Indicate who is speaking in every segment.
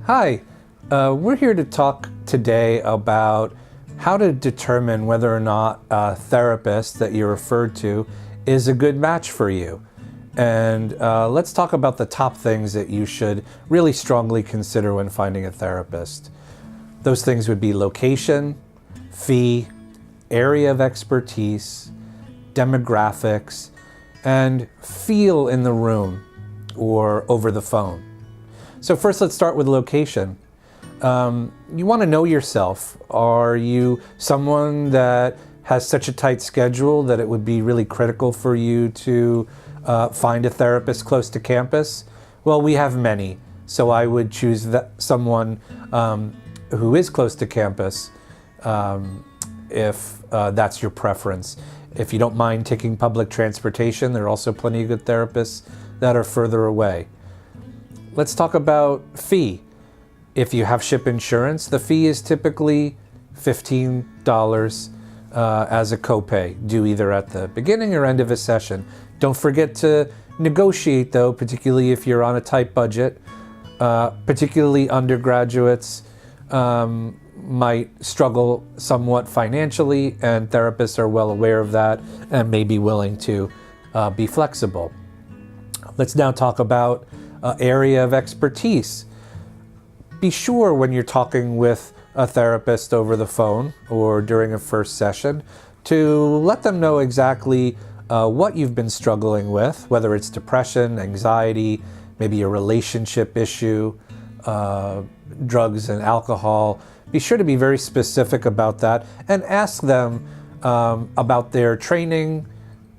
Speaker 1: Hi, we're here to talk today about how to determine whether or not a therapist that you're referred to is a good match for you. And let's talk about the top things that you should really strongly consider when finding a therapist. Those things would be location, fee, area of expertise, demographics, and feel in the room or over the phone. So first, let's start with location. You want to know yourself. Are you someone that has such a tight schedule that it would be really critical for you to find a therapist close to campus? Well, we have many, so I would choose someone who is close to campus if that's your preference. If you don't mind taking public transportation, there are also plenty of good therapists that are further away. Let's talk about fee. If you have ship insurance, the fee is typically $15 as a copay, due either at the beginning or end of a session. Don't forget to negotiate though, particularly if you're on a tight budget. Particularly undergraduates might struggle somewhat financially, and therapists are well aware of that and may be willing to be flexible. Let's now talk about area of expertise. Be sure when you're talking with a therapist over the phone or during a first session to let them know exactly what you've been struggling with, whether it's depression, anxiety, maybe a relationship issue, drugs and alcohol. Be sure to be very specific about that and ask them about their training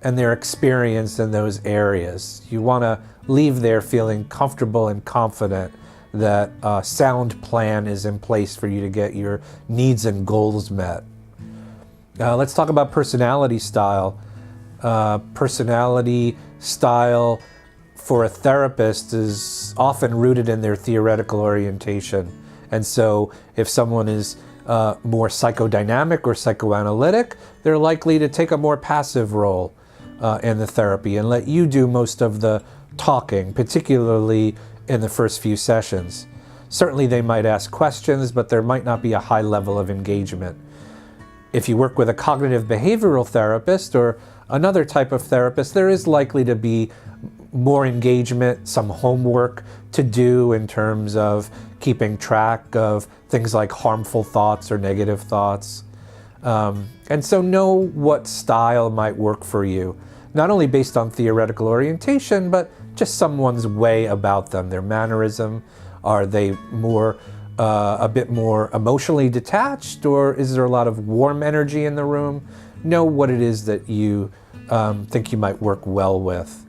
Speaker 1: and their experience in those areas. You want to leave there feeling comfortable and confident that a sound plan is in place for you to get your needs and goals met. Let's talk about personality style. Personality style for a therapist is often rooted in their theoretical orientation. And so if someone is more psychodynamic or psychoanalytic, they're likely to take a more passive role in the therapy and let you do most of the talking, particularly in the first few sessions. Certainly they might ask questions, but there might not be a high level of engagement. If you work with a cognitive behavioral therapist or another type of therapist, there is likely to be more engagement, some homework to do in terms of keeping track of things like harmful thoughts or negative thoughts. And so know what style might work for you, not only based on theoretical orientation, but just someone's way about them, their mannerism. Are they more, a bit more emotionally detached, or is there a lot of warm energy in the room? Know what it is that you think you might work well with.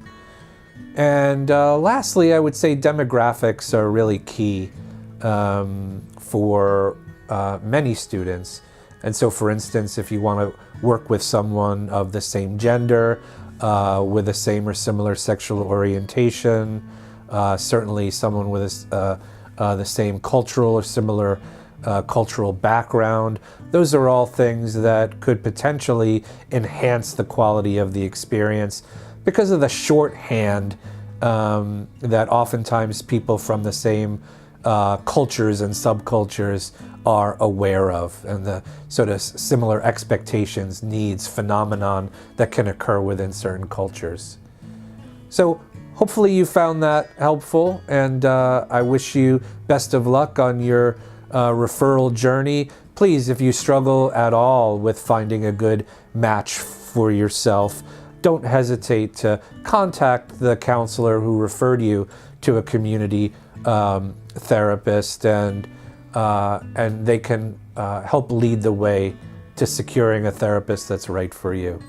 Speaker 1: And lastly, I would say demographics are really key for many students. And so, for instance, if you want to work with someone of the same gender, with the same or similar sexual orientation, certainly someone with the same cultural or similar cultural background, those are all things that could potentially enhance the quality of the experience because of the shorthand that oftentimes people from the same cultures and subcultures are aware of, and the sort of similar expectations, needs, phenomenon that can occur within certain cultures. So hopefully you found that helpful, and I wish you best of luck on your referral journey. Please, if you struggle at all with finding a good match for yourself, don't hesitate to contact the counselor who referred you to a community therapist, and they can help lead the way to securing a therapist that's right for you.